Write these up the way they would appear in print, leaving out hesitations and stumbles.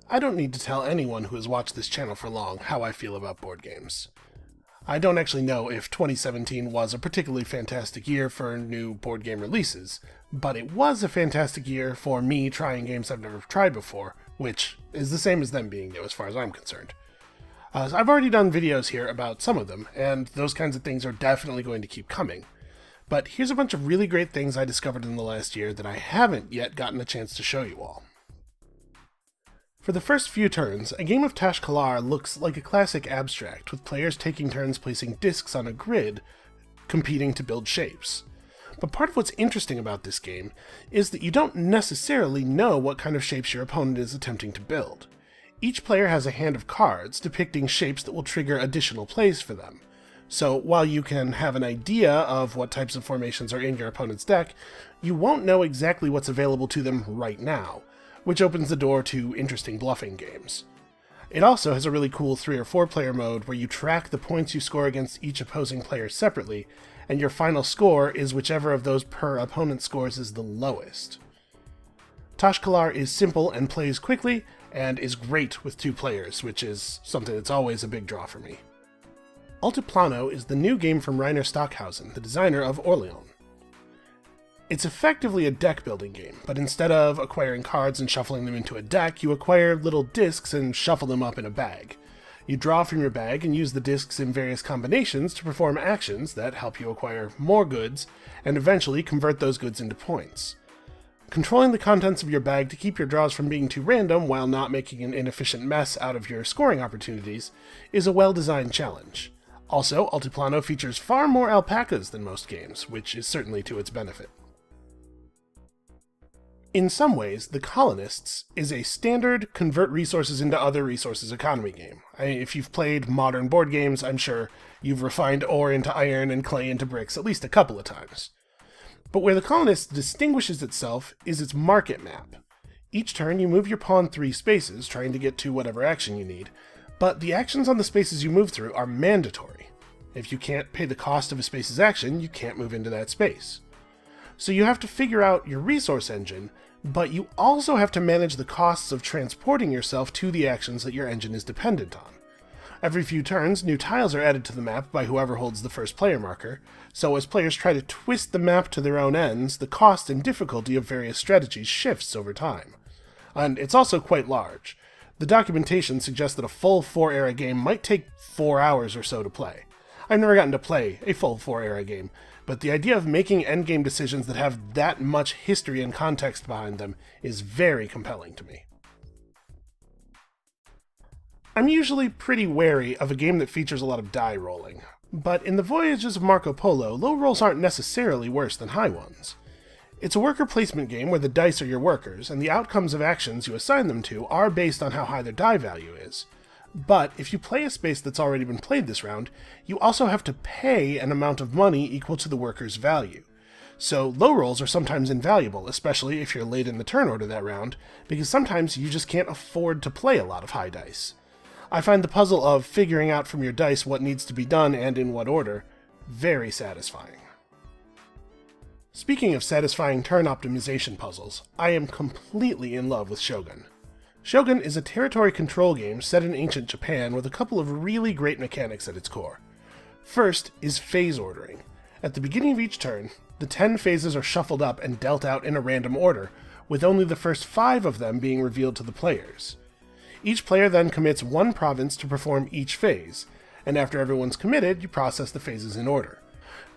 I don't need to tell anyone who has watched this channel for long how I feel about board games. I don't actually know if 2017 was a particularly fantastic year for new board game releases, but it was a fantastic year for me trying games I've never tried before, which is the same as them being new as far as I'm concerned. So I've already done videos here about some of them, and those kinds of things are definitely going to keep coming. But here's a bunch of really great things I discovered in the last year that I haven't yet gotten a chance to show you all. For the first few turns, a game of Toshkalar looks like a classic abstract, with players taking turns placing discs on a grid, competing to build shapes. But part of what's interesting about this game is that you don't necessarily know what kind of shapes your opponent is attempting to build. Each player has a hand of cards depicting shapes that will trigger additional plays for them. So while you can have an idea of what types of formations are in your opponent's deck, you won't know exactly what's available to them right now, which opens the door to interesting bluffing games. It also has a really cool 3 or 4 player mode where you track the points you score against each opposing player separately, and your final score is whichever of those per opponent scores is the lowest. Toshkalar is simple and plays quickly, and is great with 2 players, which is something that's always a big draw for me. Altiplano is the new game from Rainer Stockhausen, the designer of Orleans. It's effectively a deck-building game, but instead of acquiring cards and shuffling them into a deck, you acquire little discs and shuffle them up in a bag. You draw from your bag and use the discs in various combinations to perform actions that help you acquire more goods, and eventually convert those goods into points. Controlling the contents of your bag to keep your draws from being too random while not making an inefficient mess out of your scoring opportunities is a well-designed challenge. Also, Altiplano features far more alpacas than most games, which is certainly to its benefit. In some ways, The Colonists is a standard convert resources into other resources economy game. If you've played modern board games, I'm sure you've refined ore into iron and clay into bricks at least a couple of times. But where The Colonist distinguishes itself is its market map. Each turn you move your pawn 3 spaces, trying to get to whatever action you need, but the actions on the spaces you move through are mandatory. If you can't pay the cost of a space's action, you can't move into that space. So you have to figure out your resource engine, but you also have to manage the costs of transporting yourself to the actions that your engine is dependent on. Every few turns, new tiles are added to the map by whoever holds the first player marker, so as players try to twist the map to their own ends, the cost and difficulty of various strategies shifts over time. And it's also quite large. The documentation suggests that a full 4-era game might take 4 hours or so to play. I've never gotten to play a full 4-era game, but the idea of making endgame decisions that have that much history and context behind them is very compelling to me. I'm usually pretty wary of a game that features a lot of die rolling, but in the Voyages of Marco Polo, low rolls aren't necessarily worse than high ones. It's a worker placement game where the dice are your workers, and the outcomes of actions you assign them to are based on how high their die value is. But if you play a space that's already been played this round, you also have to pay an amount of money equal to the worker's value. So low rolls are sometimes invaluable, especially if you're late in the turn order that round, because sometimes you just can't afford to play a lot of high dice. I find the puzzle of figuring out from your dice what needs to be done and in what order very satisfying. Speaking of satisfying turn optimization puzzles, I am completely in love with Shogun. Shogun is a territory control game set in ancient Japan with a couple of really great mechanics at its core. First is phase ordering. At the beginning of each turn, the 10 phases are shuffled up and dealt out in a random order, with only the first 5 of them being revealed to the players. Each player then commits 1 province to perform each phase, and after everyone's committed, you process the phases in order.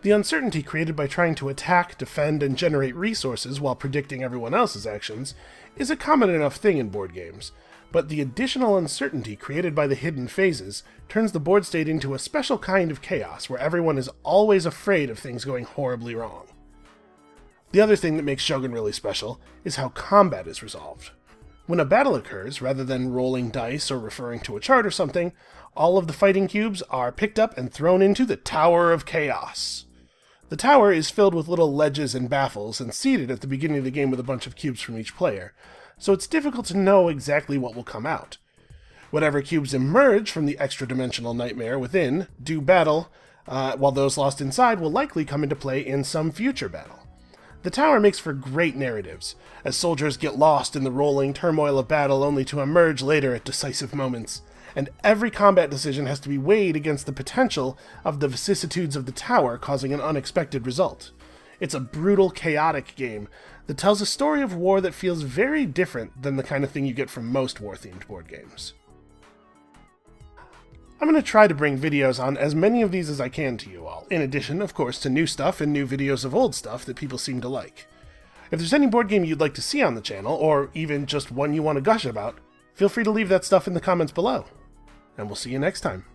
The uncertainty created by trying to attack, defend, and generate resources while predicting everyone else's actions is a common enough thing in board games, but the additional uncertainty created by the hidden phases turns the board state into a special kind of chaos where everyone is always afraid of things going horribly wrong. The other thing that makes Shogun really special is how combat is resolved. When a battle occurs, rather than rolling dice or referring to a chart or something, all of the fighting cubes are picked up and thrown into the Tower of Chaos. The tower is filled with little ledges and baffles and seated at the beginning of the game with a bunch of cubes from each player, so it's difficult to know exactly what will come out. Whatever cubes emerge from the extra-dimensional nightmare within do battle, while those lost inside will likely come into play in some future battle. The tower makes for great narratives, as soldiers get lost in the rolling turmoil of battle only to emerge later at decisive moments, and every combat decision has to be weighed against the potential of the vicissitudes of the tower causing an unexpected result. It's a brutal, chaotic game that tells a story of war that feels very different than the kind of thing you get from most war-themed board games. I'm going to try to bring videos on as many of these as I can to you all, in addition, of course, to new stuff and new videos of old stuff that people seem to like. If there's any board game you'd like to see on the channel, or even just one you want to gush about, feel free to leave that stuff in the comments below. And we'll see you next time.